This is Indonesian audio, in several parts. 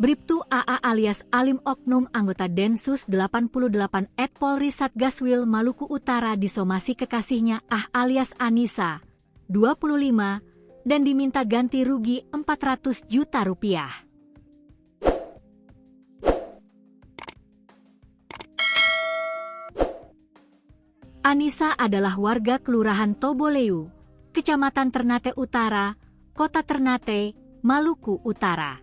Bribtu AA alias Alim Oknum anggota Densus 88 Polri Satgaswil Maluku Utara disomasi kekasihnya alias Anissa, 25, dan diminta ganti rugi 400 juta rupiah. Anissa adalah warga Kelurahan Toboleu, Kecamatan Ternate Utara, Kota Ternate, Maluku Utara.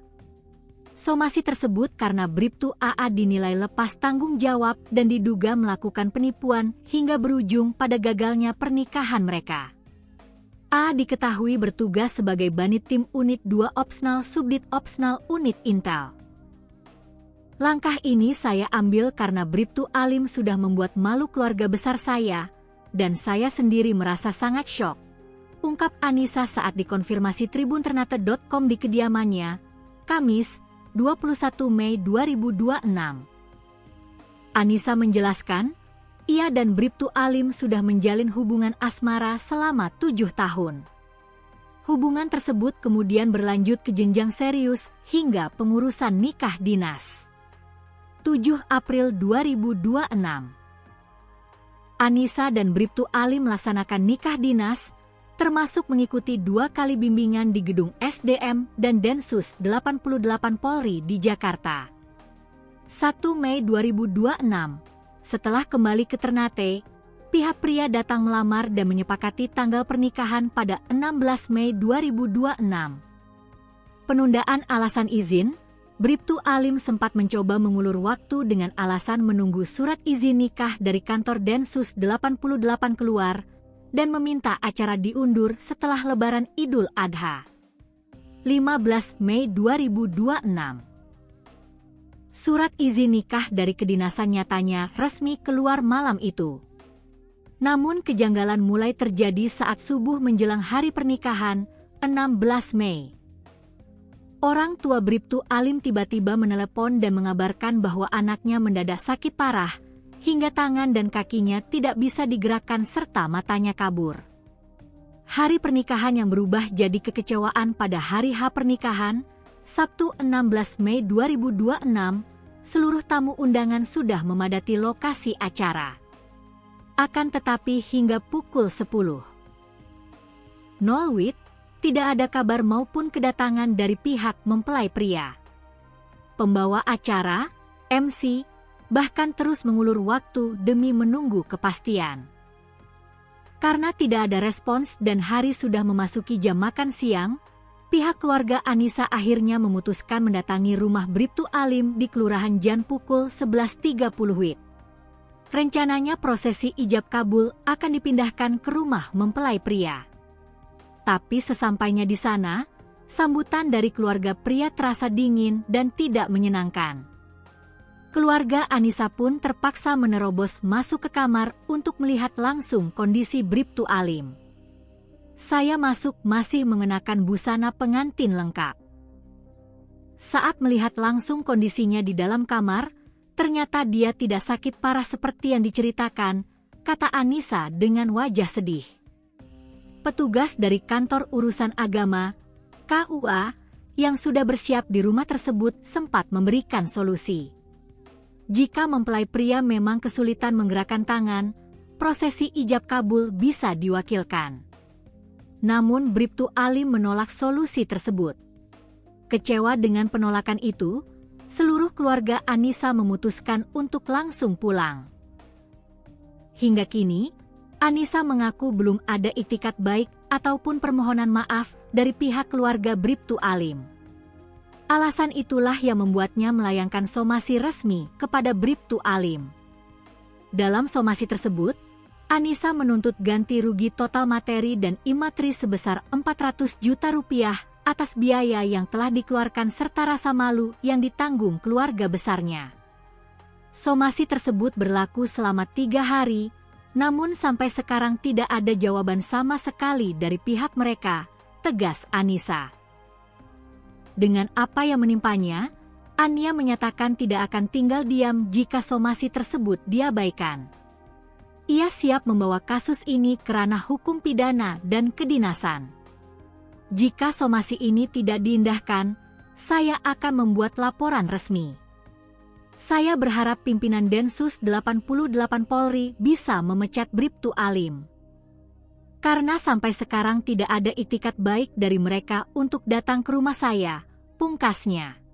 Somasi tersebut karena Bribtu AA dinilai lepas tanggung jawab dan diduga melakukan penipuan hingga berujung pada gagalnya pernikahan mereka. A diketahui bertugas sebagai Banit Tim Unit 2 Opsnal Subdit Opsnal Unit Intel. Langkah ini saya ambil karena Bribtu Alim sudah membuat malu keluarga besar saya, dan saya sendiri merasa sangat syok, ungkap Anissa saat dikonfirmasi tribunternate.com di kediamannya, Kamis, 21 Mei 2026. Anissa menjelaskan, ia dan Bribtu Alim sudah menjalin hubungan asmara selama 7 tahun. Hubungan tersebut kemudian berlanjut ke jenjang serius hingga pengurusan nikah dinas. 7 April 2026. Anissa dan Bribtu Alim melaksanakan nikah dinas, termasuk mengikuti 2 kali bimbingan di gedung SDM dan Densus 88 Polri di Jakarta. 1 Mei 2026, setelah kembali ke Ternate, pihak pria datang melamar dan menyepakati tanggal pernikahan pada 16 Mei 2026. Penundaan alasan izin, Bribtu Alim sempat mencoba mengulur waktu dengan alasan menunggu surat izin nikah dari kantor Densus 88 keluar, dan meminta acara diundur setelah Lebaran Idul Adha. 15 Mei 2026. Surat izin nikah dari kedinasan nyatanya resmi keluar malam itu. Namun kejanggalan mulai terjadi saat subuh menjelang hari pernikahan, 16 Mei. Orang tua Bribtu Alim tiba-tiba menelepon dan mengabarkan bahwa anaknya mendadak sakit parah, hingga tangan dan kakinya tidak bisa digerakkan serta matanya kabur. Hari pernikahan yang berubah jadi kekecewaan pada hari H pernikahan, Sabtu 16 Mei 2026, seluruh tamu undangan sudah memadati lokasi acara. Akan tetapi hingga pukul 10.00 WIB, tidak ada kabar maupun kedatangan dari pihak mempelai pria. Pembawa acara, MC, bahkan terus mengulur waktu demi menunggu kepastian. Karena tidak ada respons dan hari sudah memasuki jam makan siang, pihak keluarga Anissa akhirnya memutuskan mendatangi rumah Bribtu Alim di Kelurahan Jan pukul 11.30 WIB. Rencananya prosesi ijab kabul akan dipindahkan ke rumah mempelai pria. Tapi sesampainya di sana, sambutan dari keluarga pria terasa dingin dan tidak menyenangkan. Keluarga Anissa pun terpaksa menerobos masuk ke kamar untuk melihat langsung kondisi Bribtu Alim. Saya masuk masih mengenakan busana pengantin lengkap. Saat melihat langsung kondisinya di dalam kamar, ternyata dia tidak sakit parah seperti yang diceritakan, kata Anissa dengan wajah sedih. Petugas dari Kantor Urusan Agama, KUA, yang sudah bersiap di rumah tersebut sempat memberikan solusi. Jika mempelai pria memang kesulitan menggerakkan tangan, prosesi ijab kabul bisa diwakilkan. Namun Bribtu Alim menolak solusi tersebut. Kecewa dengan penolakan itu, seluruh keluarga Anissa memutuskan untuk langsung pulang. Hingga kini, Anissa mengaku belum ada iktikat baik ataupun permohonan maaf dari pihak keluarga Bribtu Alim. Alasan itulah yang membuatnya melayangkan somasi resmi kepada Bribtu Alim. Dalam somasi tersebut, Anissa menuntut ganti rugi total materi dan imateri sebesar 400 juta rupiah atas biaya yang telah dikeluarkan serta rasa malu yang ditanggung keluarga besarnya. Somasi tersebut berlaku selama 3 hari, namun sampai sekarang tidak ada jawaban sama sekali dari pihak mereka, tegas Anissa. Dengan apa yang menimpanya, Ania menyatakan tidak akan tinggal diam jika somasi tersebut diabaikan. Ia siap membawa kasus ini ke ranah hukum pidana dan kedinasan. Jika somasi ini tidak diindahkan, saya akan membuat laporan resmi. Saya berharap pimpinan Densus 88 Polri bisa memecat Bribtu Alim. Karena sampai sekarang tidak ada itikat baik dari mereka untuk datang ke rumah saya, pungkasnya.